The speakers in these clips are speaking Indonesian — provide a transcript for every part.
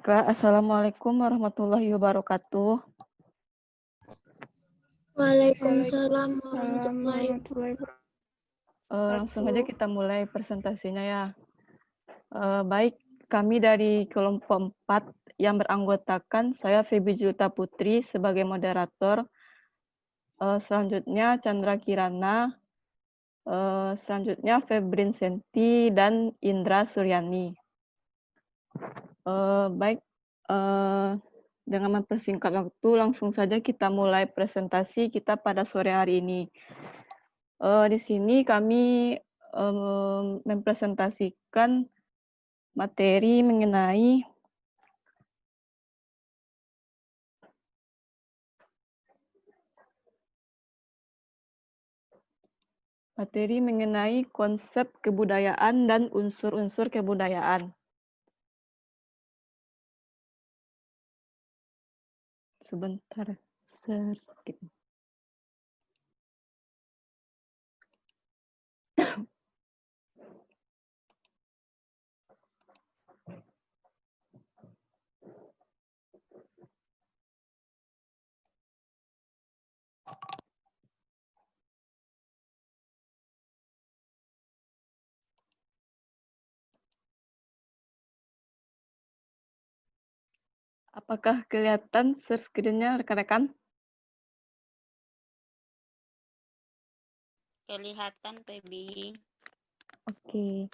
Kak. Assalamualaikum warahmatullahi wabarakatuh. Waalaikumsalam warahmatullahi Langsung aja kita mulai presentasinya ya. Baik, kami dari kelompok 4 yang beranggotakan saya Feby Juta Putri sebagai moderator. Selanjutnya Chandra Kirana, selanjutnya Febrin Senti dan Indra Suryani. Baik, dengan mempersingkat waktu, langsung saja kita mulai presentasi kita pada sore hari ini. Di sini kami mempresentasikan materi mengenai konsep kebudayaan dan unsur-unsur kebudayaan. Sebentar, sedikit. Apakah kelihatan share screen-nya rekan-rekan? kelihatan Feby. Oke.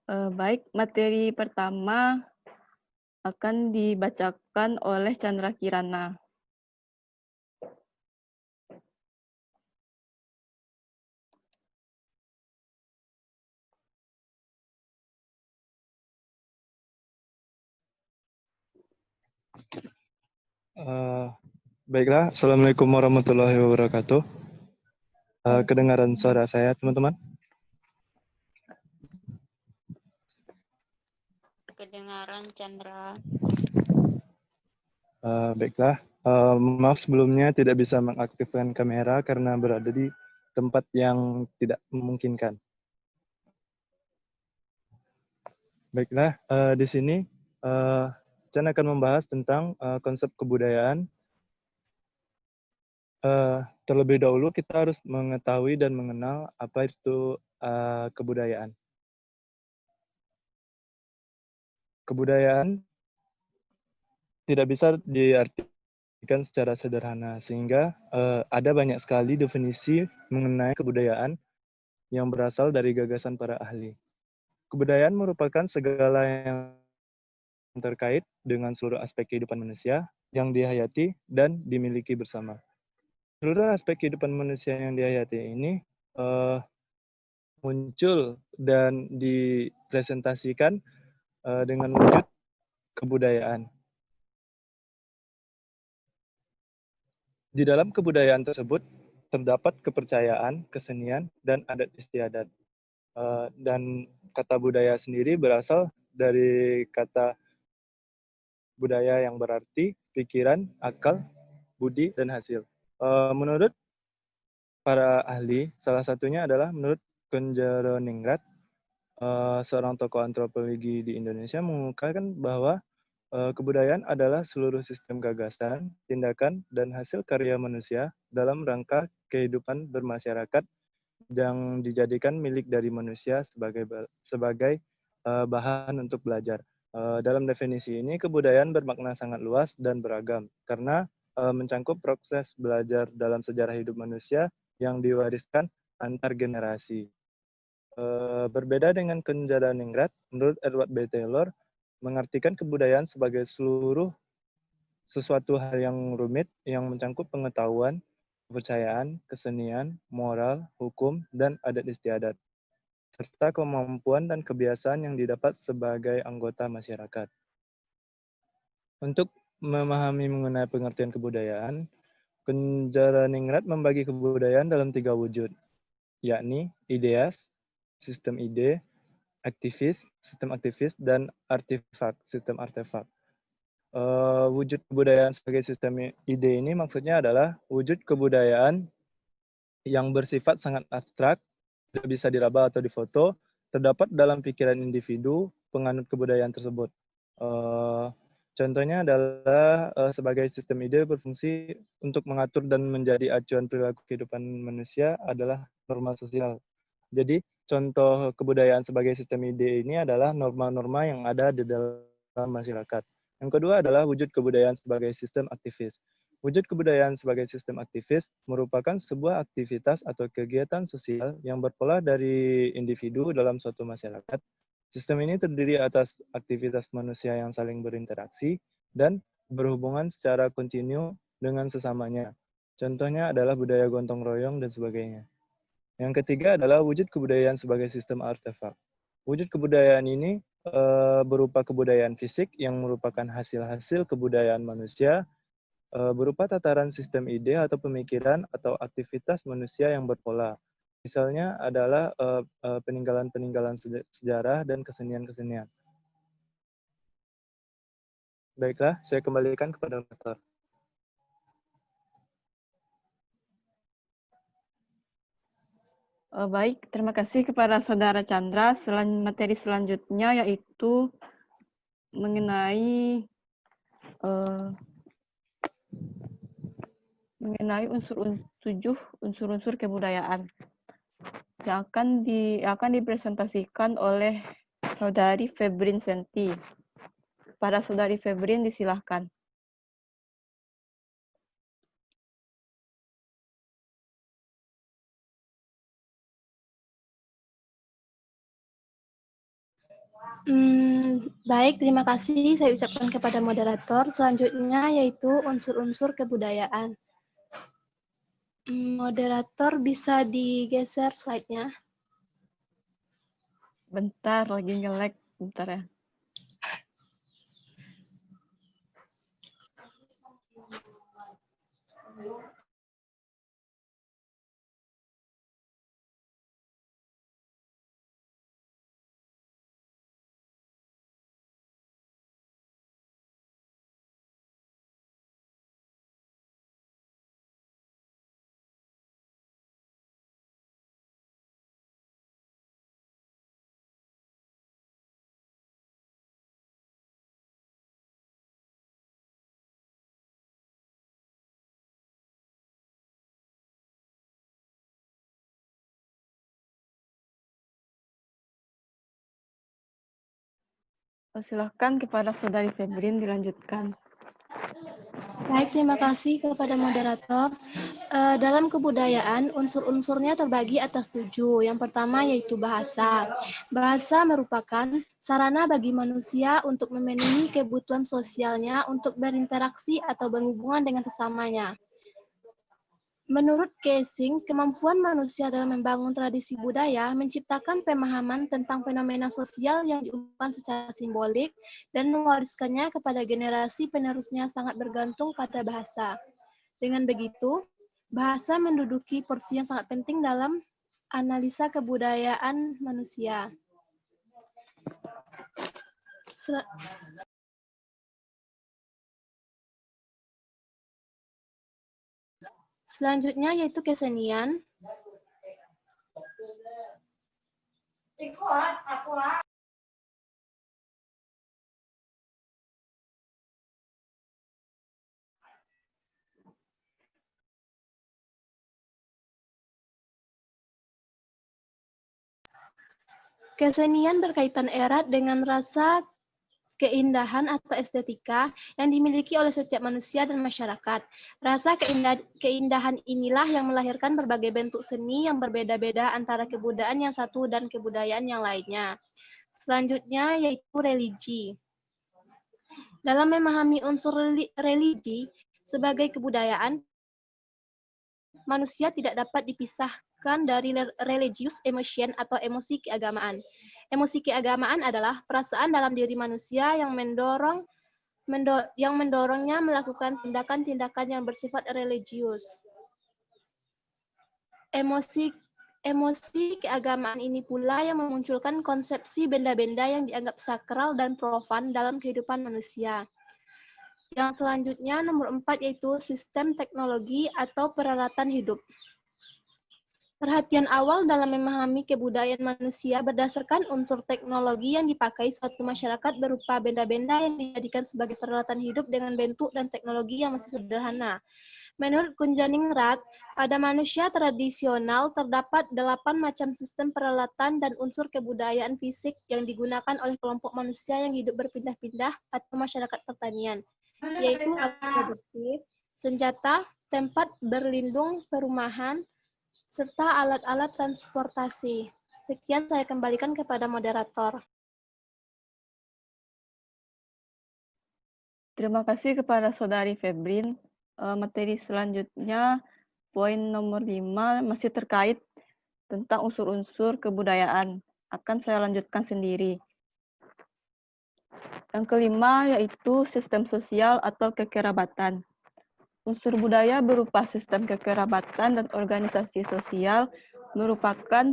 Baik, materi pertama akan dibacakan oleh Chandra Kirana. Baiklah, Assalamualaikum warahmatullahi wabarakatuh. Kedengaran suara saya, teman-teman? Kedengaran Chandra. Baiklah, maaf sebelumnya tidak bisa mengaktifkan kamera karena berada di tempat yang tidak memungkinkan. Baiklah, di sini Chan akan membahas tentang konsep kebudayaan. Terlebih dahulu kita harus mengetahui dan mengenal apa itu kebudayaan. Kebudayaan tidak bisa diartikan secara sederhana, sehingga ada banyak sekali definisi mengenai kebudayaan yang berasal dari gagasan para ahli. Kebudayaan merupakan segala yang terkait dengan seluruh aspek kehidupan manusia yang dihayati dan dimiliki bersama. Seluruh aspek kehidupan manusia yang dihayati ini muncul dan dipresentasikan dengan wujud kebudayaan. Di dalam kebudayaan tersebut terdapat kepercayaan, kesenian, dan adat istiadat. Dan kata budaya sendiri berasal dari kata budaya yang berarti pikiran, akal, budi, dan hasil. Menurut para ahli, salah satunya adalah menurut Kunjaroningrat, seorang tokoh antropologi di Indonesia mengungkapkan bahwa kebudayaan adalah seluruh sistem gagasan, tindakan, dan hasil karya manusia dalam rangka kehidupan bermasyarakat yang dijadikan milik dari manusia sebagai bahan untuk belajar. Dalam definisi ini, kebudayaan bermakna sangat luas dan beragam, karena mencangkup proses belajar dalam sejarah hidup manusia yang diwariskan antar generasi. Berbeda dengan Kunjaraningrat, menurut Edward B. Taylor, mengartikan kebudayaan sebagai sesuatu hal yang rumit yang mencangkup pengetahuan, kepercayaan, kesenian, moral, hukum, dan adat istiadat, serta kemampuan dan kebiasaan yang didapat sebagai anggota masyarakat. Untuk memahami mengenai pengertian kebudayaan, Kunjaraningrat membagi kebudayaan dalam 3 wujud, yakni ideas, sistem ide, sistem aktivis, dan artefak, sistem artefak. Wujud kebudayaan sebagai sistem ide ini maksudnya adalah wujud kebudayaan yang bersifat sangat abstrak, tidak bisa diraba atau difoto, terdapat dalam pikiran individu penganut kebudayaan tersebut. Eh, Contohnya adalah sebagai sistem ide berfungsi untuk mengatur dan menjadi acuan perilaku kehidupan manusia adalah norma sosial. Jadi, contoh kebudayaan sebagai sistem ide ini adalah norma-norma yang ada di dalam masyarakat. Yang kedua adalah wujud kebudayaan sebagai sistem aktivis. Wujud kebudayaan sebagai sistem aktivis merupakan sebuah aktivitas atau kegiatan sosial yang berpola dari individu dalam suatu masyarakat. Sistem ini terdiri atas aktivitas manusia yang saling berinteraksi dan berhubungan secara kontinu dengan sesamanya. Contohnya adalah budaya gotong royong dan sebagainya. Yang ketiga adalah wujud kebudayaan sebagai sistem artefak. Wujud kebudayaan ini berupa kebudayaan fisik yang merupakan hasil-hasil kebudayaan manusia berupa tataran sistem ide atau pemikiran atau aktivitas manusia yang berpola. Misalnya adalah peninggalan-peninggalan sejarah dan kesenian-kesenian. Baiklah, saya kembalikan kepada Dr. Baik, terima kasih kepada Saudara Chandra. Materi selanjutnya yaitu mengenai unsur-unsur kebudayaan yang akan dipresentasikan oleh Saudari Febrin Senti. Pada Saudari Febrin disilahkan. Baik, terima kasih saya ucapkan kepada moderator. Selanjutnya yaitu unsur-unsur kebudayaan. Moderator bisa digeser slide-nya. Bentar, lagi nge-lag. Bentar ya. Silakan kepada Saudari Febrin dilanjutkan. Baik, terima kasih kepada moderator. Dalam kebudayaan, unsur-unsurnya terbagi atas 7. Yang pertama yaitu bahasa. Bahasa merupakan sarana bagi manusia untuk memenuhi kebutuhan sosialnya untuk berinteraksi atau berhubungan dengan sesamanya. Menurut Casing, kemampuan manusia dalam membangun tradisi budaya menciptakan pemahaman tentang fenomena sosial yang diungkapkan secara simbolik dan mewariskannya kepada generasi penerusnya sangat bergantung pada bahasa. Dengan begitu, bahasa menduduki porsi yang sangat penting dalam analisa kebudayaan manusia. Selanjutnya yaitu kesenian. Kesenian berkaitan erat dengan rasa keindahan atau estetika yang dimiliki oleh setiap manusia dan masyarakat. Rasa keindahan inilah yang melahirkan berbagai bentuk seni yang berbeda-beda antara kebudayaan yang satu dan kebudayaan yang lainnya. Selanjutnya yaitu religi. Dalam memahami unsur religi sebagai kebudayaan, manusia tidak dapat dipisahkan dari religious emotion atau emosi keagamaan. Emosi keagamaan adalah perasaan dalam diri manusia yang mendorongnya melakukan tindakan-tindakan yang bersifat religius. Emosi keagamaan ini pula yang memunculkan konsepsi benda-benda yang dianggap sakral dan profan dalam kehidupan manusia. Yang selanjutnya nomor 4 yaitu sistem teknologi atau peralatan hidup. Perhatian awal dalam memahami kebudayaan manusia berdasarkan unsur teknologi yang dipakai suatu masyarakat berupa benda-benda yang dijadikan sebagai peralatan hidup dengan bentuk dan teknologi yang masih sederhana. Menurut Kunjaningrat, pada manusia tradisional terdapat 8 macam sistem peralatan dan unsur kebudayaan fisik yang digunakan oleh kelompok manusia yang hidup berpindah-pindah atau masyarakat pertanian, yaitu alat produktif, senjata, tempat berlindung, perumahan, serta alat-alat transportasi. Sekian saya kembalikan kepada moderator. Terima kasih kepada Saudari Febrin. Materi selanjutnya, poin nomor 5 masih terkait tentang unsur-unsur kebudayaan. Akan saya lanjutkan sendiri. Yang kelima yaitu sistem sosial atau kekerabatan. Unsur budaya berupa sistem kekerabatan dan organisasi sosial merupakan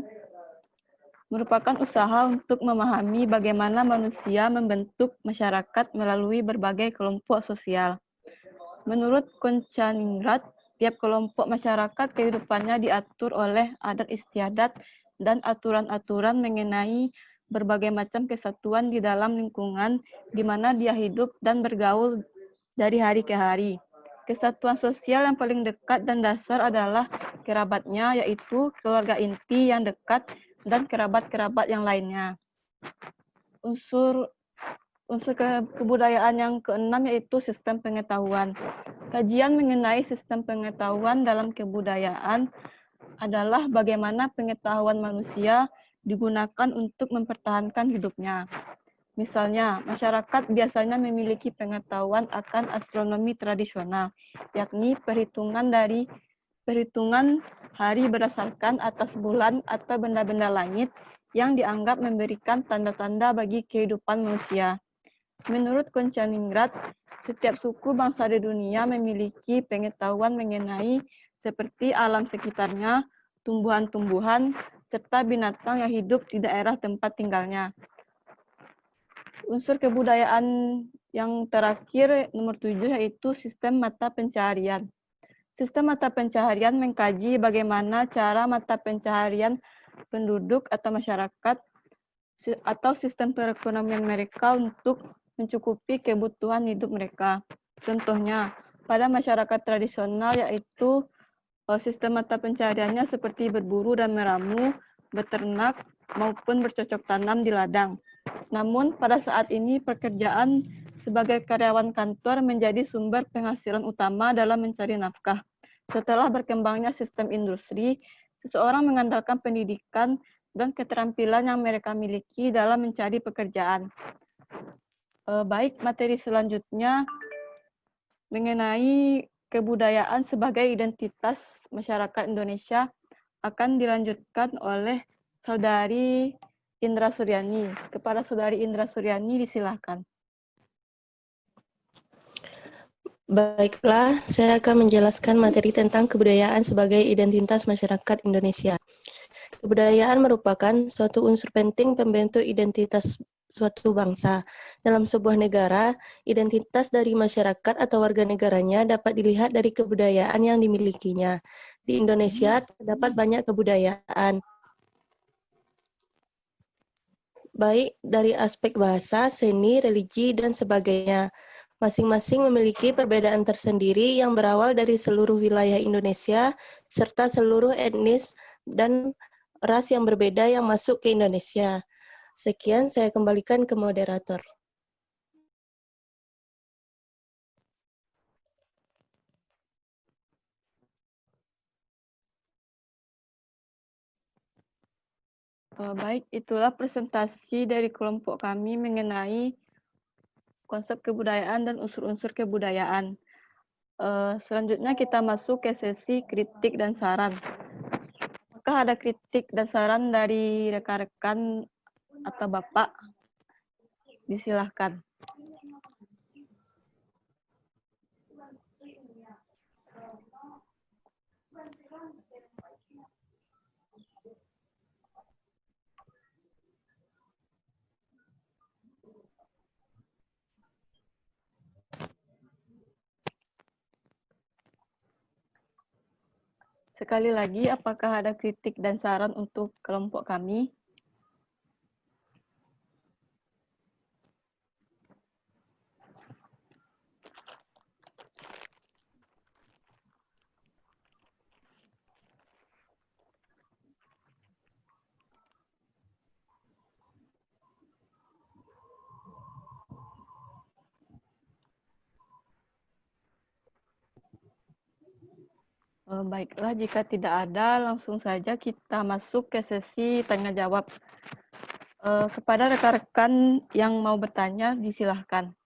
usaha untuk memahami bagaimana manusia membentuk masyarakat melalui berbagai kelompok sosial. Menurut Kunjaningrat, tiap kelompok masyarakat kehidupannya diatur oleh adat istiadat dan aturan-aturan mengenai berbagai macam kesatuan di dalam lingkungan di mana dia hidup dan bergaul dari hari ke hari. Kesatuan sosial yang paling dekat dan dasar adalah kerabatnya, yaitu keluarga inti yang dekat dan kerabat-kerabat yang lainnya. Unsur kebudayaan yang keenam yaitu sistem pengetahuan. Kajian mengenai sistem pengetahuan dalam kebudayaan adalah bagaimana pengetahuan manusia digunakan untuk mempertahankan hidupnya. Misalnya, masyarakat biasanya memiliki pengetahuan akan astronomi tradisional, yakni perhitungan hari berdasarkan atas bulan atau benda-benda langit yang dianggap memberikan tanda-tanda bagi kehidupan manusia. Menurut Kunjaningrat, setiap suku bangsa di dunia memiliki pengetahuan mengenai seperti alam sekitarnya, tumbuhan-tumbuhan, serta binatang yang hidup di daerah tempat tinggalnya. Unsur kebudayaan yang terakhir, nomor 7, yaitu sistem mata pencaharian. Sistem mata pencaharian mengkaji bagaimana cara mata pencaharian penduduk atau masyarakat atau sistem perekonomian mereka untuk mencukupi kebutuhan hidup mereka. Contohnya, pada masyarakat tradisional yaitu sistem mata pencahariannya seperti berburu dan meramu, beternak, maupun bercocok tanam di ladang. Namun, pada saat ini pekerjaan sebagai karyawan kantor menjadi sumber penghasilan utama dalam mencari nafkah. Setelah berkembangnya sistem industri, seseorang mengandalkan pendidikan dan keterampilan yang mereka miliki dalam mencari pekerjaan. Baik, materi selanjutnya mengenai kebudayaan sebagai identitas masyarakat Indonesia akan dilanjutkan oleh Saudari Indra Suryani. Kepada Saudari Indra Suryani, disilahkan. Baiklah, saya akan menjelaskan materi tentang kebudayaan sebagai identitas masyarakat Indonesia. Kebudayaan merupakan suatu unsur penting pembentuk identitas suatu bangsa. Dalam sebuah negara, identitas dari masyarakat atau warga negaranya dapat dilihat dari kebudayaan yang dimilikinya. Di Indonesia terdapat banyak kebudayaan, baik dari aspek bahasa, seni, religi, dan sebagainya. Masing-masing memiliki perbedaan tersendiri yang berawal dari seluruh wilayah Indonesia, serta seluruh etnis dan ras yang berbeda yang masuk ke Indonesia. Sekian, saya kembalikan ke moderator. Baik, itulah presentasi dari kelompok kami mengenai konsep kebudayaan dan unsur-unsur kebudayaan. Selanjutnya kita masuk ke sesi kritik dan saran. Apakah ada kritik dan saran dari rekan-rekan atau Bapak? Disilahkan. Sekali lagi, apakah ada kritik dan saran untuk kelompok kami? Baiklah, jika tidak ada, langsung saja kita masuk ke sesi tanya jawab. Kepada rekan-rekan yang mau bertanya, disilahkan.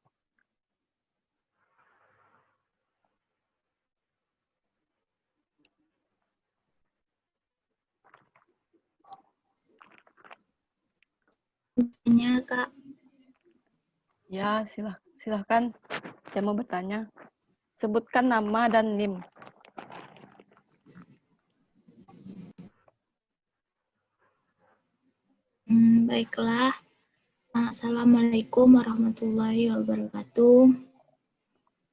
Tanya, Kak. Ya, silahkan yang mau bertanya. Sebutkan nama dan NIM. Baiklah. Assalamualaikum warahmatullahi wabarakatuh.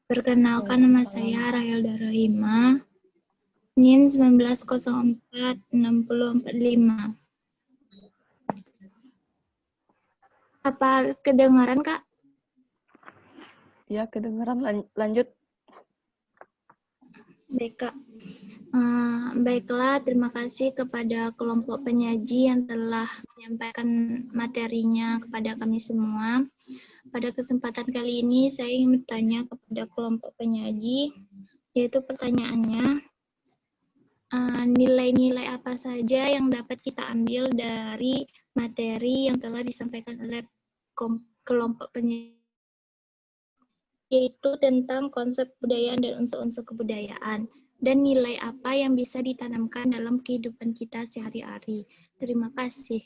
Perkenalkan, nama saya Rahilda Rahima, NIM 19046045. Apa kedengaran, Kak? Ya, kedengaran. Lanjut. Baik, Kak. Baiklah, terima kasih kepada kelompok penyaji yang telah menyampaikan materinya kepada kami semua. Pada kesempatan kali ini, saya ingin bertanya kepada kelompok penyaji, yaitu pertanyaannya, nilai-nilai apa saja yang dapat kita ambil dari materi yang telah disampaikan oleh kelompok penyaji, yaitu tentang konsep kebudayaan dan unsur-unsur kebudayaan, dan nilai apa yang bisa ditanamkan dalam kehidupan kita sehari-hari. Terima kasih.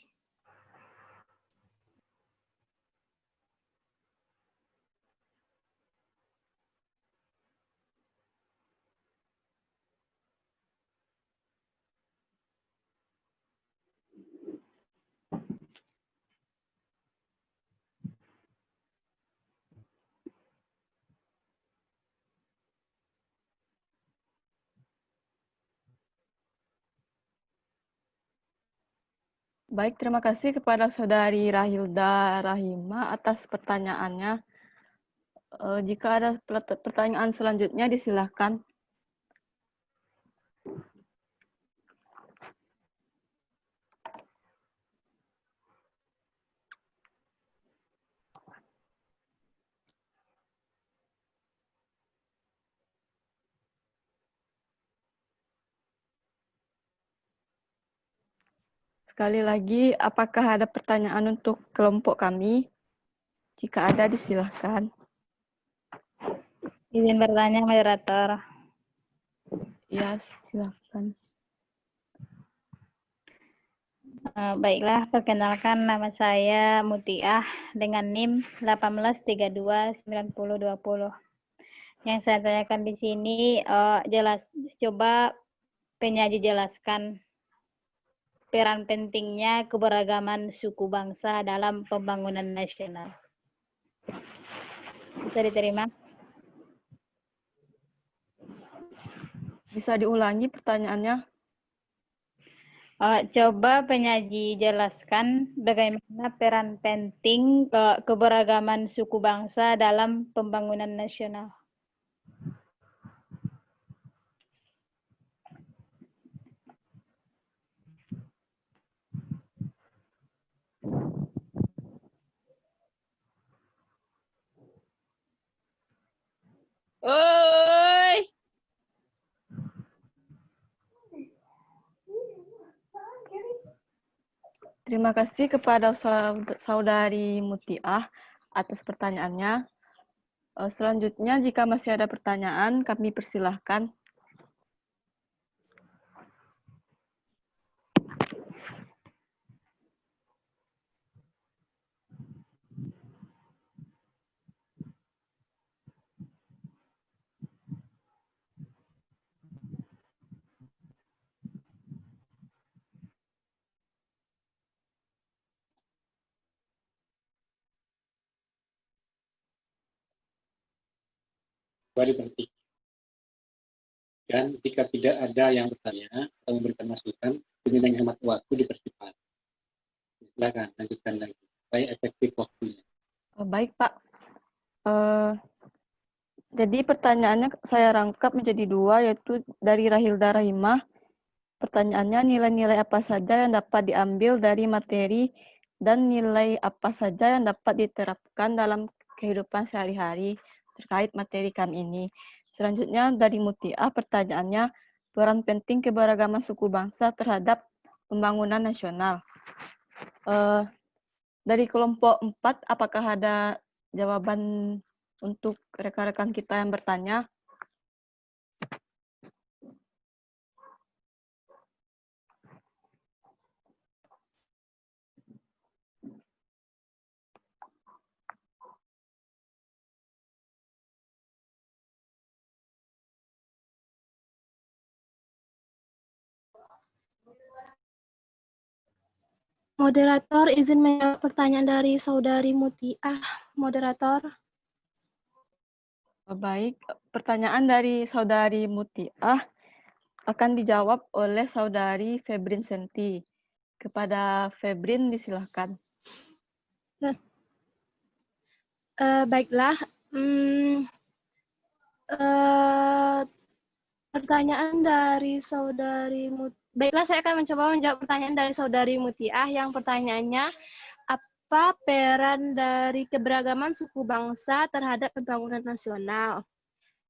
Baik, terima kasih kepada Saudari Rahilda Rahima atas pertanyaannya. Jika ada pertanyaan selanjutnya, disilahkan. Sekali lagi, apakah ada pertanyaan untuk kelompok kami? Jika ada, disilahkan. Izin bertanya, moderator. Ya, silahkan. Baiklah, perkenalkan nama saya Mutiah dengan NIM 18329020. Yang saya tanyakan di sini, coba penyaji jelaskan peran pentingnya keberagaman suku bangsa dalam pembangunan nasional. Bisa diterima? Bisa diulangi pertanyaannya? Coba penyaji jelaskan bagaimana peran penting keberagaman suku bangsa dalam pembangunan nasional. Oi. Terima kasih kepada Saudari Mutiah atas pertanyaannya. Selanjutnya, jika masih ada pertanyaan, kami persilahkan. Dan jika tidak ada yang bertanya atau memberikan masukan, demi menghemat waktu dipercepat. Silakan lanjutkan lagi supaya efektif waktunya. Baik, Pak. Jadi pertanyaannya saya rangkap menjadi dua, yaitu dari Rahilda Rahimah. Pertanyaannya, nilai-nilai apa saja yang dapat diambil dari materi dan nilai apa saja yang dapat diterapkan dalam kehidupan sehari-hari terkait materi kami ini. Selanjutnya dari Mutiah, pertanyaannya, peran penting keberagaman suku bangsa terhadap pembangunan nasional. Dari kelompok 4, apakah ada jawaban untuk rekan-rekan kita yang bertanya? Moderator, izin menjawab pertanyaan dari Saudari Mutiah. Moderator. Baik, pertanyaan dari Saudari Mutiah akan dijawab oleh Saudari Febrin Senti. Kepada Febrin, disilahkan. Baiklah. Pertanyaan dari Saudari Mutiah. Baiklah, saya akan mencoba menjawab pertanyaan dari Saudari Mutiah. Yang pertanyaannya, apa peran dari keberagaman suku bangsa terhadap pembangunan nasional?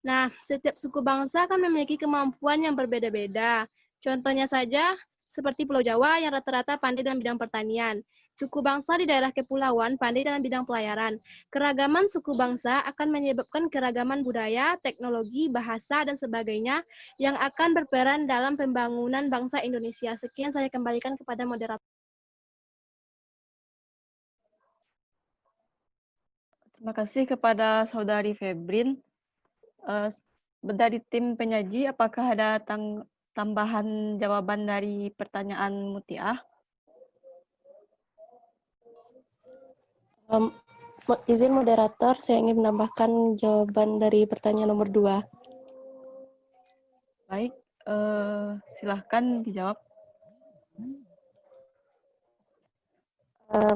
Nah, setiap suku bangsa kan memiliki kemampuan yang berbeda-beda. Contohnya saja, seperti Pulau Jawa yang rata-rata pandai dalam bidang pertanian. Suku bangsa di daerah kepulauan pandai dalam bidang pelayaran. Keragaman suku bangsa akan menyebabkan keragaman budaya, teknologi, bahasa, dan sebagainya yang akan berperan dalam pembangunan bangsa Indonesia. Sekian, saya kembalikan kepada moderator. Terima kasih kepada Saudari Febrin. Dari tim penyaji, apakah ada tambahan jawaban dari pertanyaan Mutiah? Izin moderator, saya ingin menambahkan jawaban dari pertanyaan nomor 2. Baik, silahkan dijawab.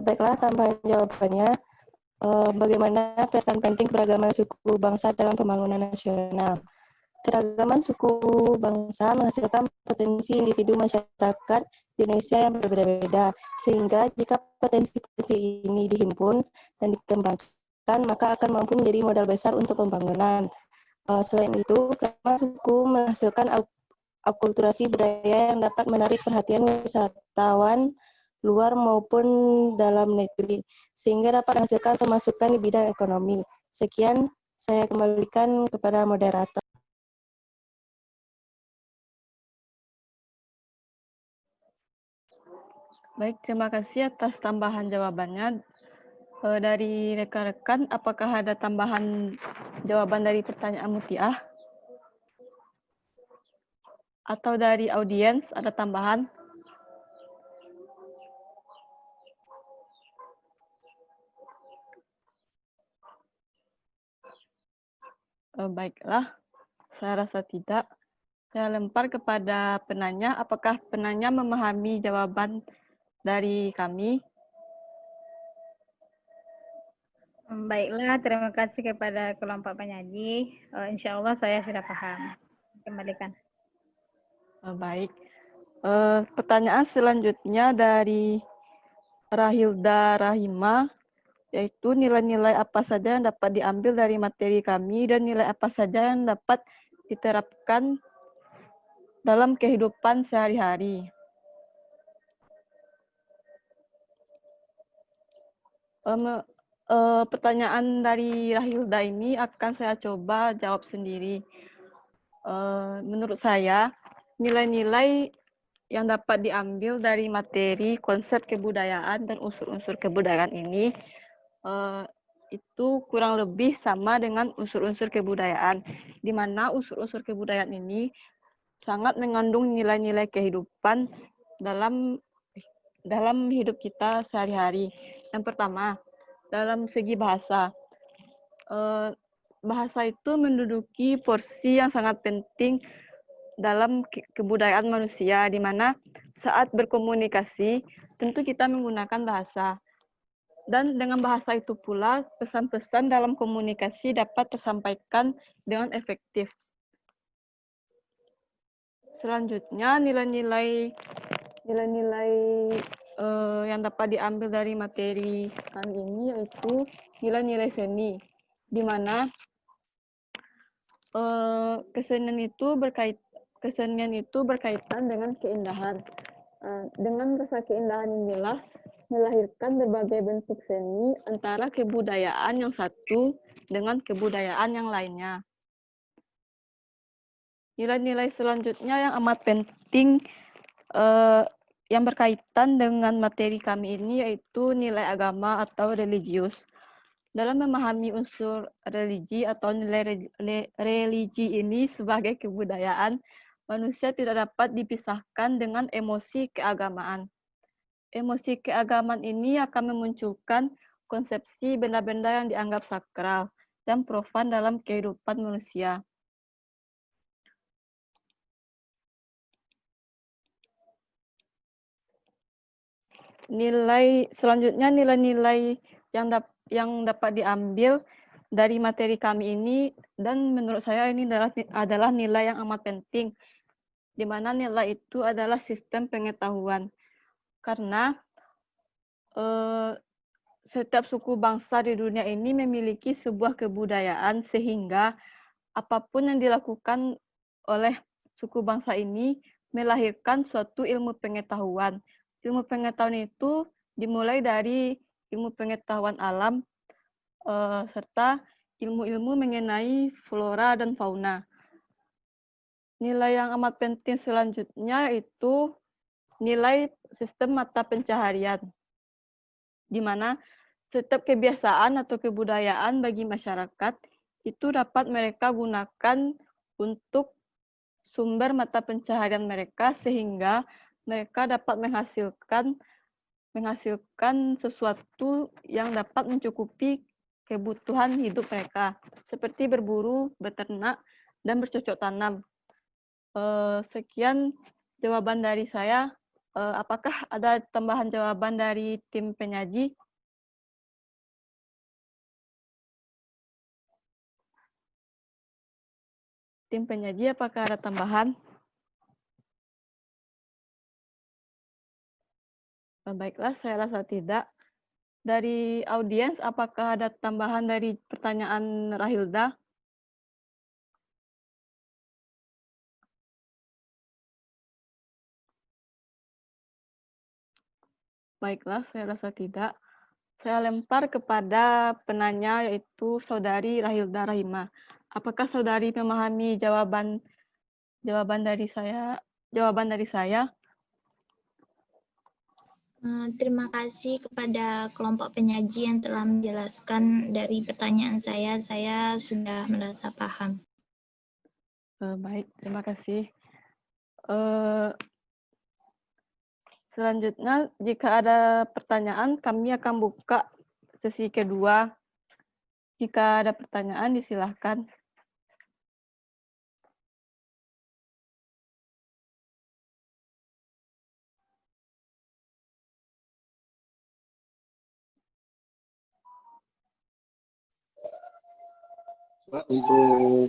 Baiklah, tambahan jawabannya. Bagaimana peran penting keragaman suku bangsa dalam pembangunan nasional? Keragaman suku bangsa menghasilkan potensi individu masyarakat di Indonesia yang berbeda-beda, sehingga jika potensi ini dihimpun dan dikembangkan, maka akan mampu menjadi modal besar untuk pembangunan. Selain itu, keragaman suku menghasilkan akulturasi budaya yang dapat menarik perhatian wisatawan luar maupun dalam negeri, sehingga dapat menghasilkan pemasukan di bidang ekonomi. Sekian, saya kembalikan kepada moderator. Baik, terima kasih atas tambahan jawabannya. Dari rekan-rekan, apakah ada tambahan jawaban dari pertanyaan Mutiah? Atau dari audiens ada tambahan? Baiklah, saya rasa tidak. Saya lempar kepada penanya, apakah penanya memahami jawaban dari kami? Baiklah, terima kasih kepada kelompok penyaji. Insya Allah saya sudah paham. Kembalikan. Baik. Pertanyaan selanjutnya dari Rahilda Rahimah, yaitu nilai-nilai apa saja yang dapat diambil dari materi kami dan nilai apa saja yang dapat diterapkan dalam kehidupan sehari-hari. Pertanyaan dari Rahilda ini akan saya coba jawab sendiri. Menurut saya, nilai-nilai yang dapat diambil dari materi, konsep kebudayaan, dan unsur-unsur kebudayaan ini itu kurang lebih sama dengan unsur-unsur kebudayaan, di mana unsur-unsur kebudayaan ini sangat mengandung nilai-nilai kehidupan dalam hidup kita sehari-hari. Yang pertama, dalam segi bahasa. Bahasa itu menduduki porsi yang sangat penting dalam kebudayaan manusia, di mana saat berkomunikasi tentu kita menggunakan bahasa. Dan dengan bahasa itu pula, pesan-pesan dalam komunikasi dapat tersampaikan dengan efektif. Selanjutnya, nilai-nilai yang dapat diambil dari materi kami ini yaitu nilai-nilai seni, di mana kesenian itu berkaitan dengan keindahan. Dengan rasa keindahan inilah melahirkan berbagai bentuk seni antara kebudayaan yang satu dengan kebudayaan yang lainnya. Nilai-nilai selanjutnya yang amat penting yang berkaitan dengan materi kami ini yaitu nilai agama atau religius. Dalam memahami unsur religi atau nilai religi ini sebagai kebudayaan, manusia tidak dapat dipisahkan dengan emosi keagamaan. Emosi keagamaan ini akan memunculkan konsepsi benda-benda yang dianggap sakral dan profan dalam kehidupan manusia. Selanjutnya nilai-nilai yang dapat diambil dari materi kami ini, dan menurut saya ini adalah nilai yang amat penting, di mana nilai itu adalah sistem pengetahuan. Karena setiap suku bangsa di dunia ini memiliki sebuah kebudayaan, sehingga apapun yang dilakukan oleh suku bangsa ini melahirkan suatu ilmu pengetahuan. Ilmu pengetahuan itu dimulai dari ilmu pengetahuan alam, serta ilmu-ilmu mengenai flora dan fauna. Nilai yang amat penting selanjutnya itu nilai sistem mata pencaharian, di mana setiap kebiasaan atau kebudayaan bagi masyarakat itu dapat mereka gunakan untuk sumber mata pencaharian mereka, sehingga mereka dapat menghasilkan sesuatu yang dapat mencukupi kebutuhan hidup mereka, seperti berburu, beternak, dan bercocok tanam. Sekian jawaban dari saya. Apakah ada tambahan jawaban dari tim penyaji? Tim penyaji, apakah ada tambahan? Baiklah, saya rasa tidak. Dari audiens, apakah ada tambahan dari pertanyaan Rahilda? Baiklah, saya rasa tidak. Saya lempar kepada penanya, yaitu Saudari Rahilda Rahima. Apakah saudari memahami jawaban dari saya? Terima kasih kepada kelompok penyaji yang telah menjelaskan dari pertanyaan saya. Saya sudah merasa paham. Baik, terima kasih. Selanjutnya, jika ada pertanyaan, kami akan buka sesi kedua. Jika ada pertanyaan, disilahkan. Untuk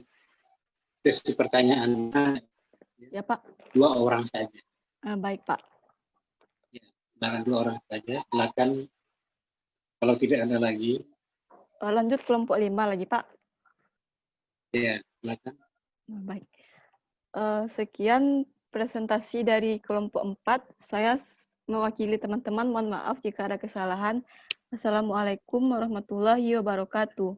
sesi pertanyaannya, ya Pak. 2 orang saja. Baik Pak. Ya, silakan 2 orang saja. Silakan. Kalau tidak ada lagi. Lanjut kelompok 5 lagi Pak. Ya, silakan. Baik. Sekian presentasi dari kelompok 4. Saya mewakili teman-teman. Mohon maaf jika ada kesalahan. Assalamualaikum warahmatullahi wabarakatuh.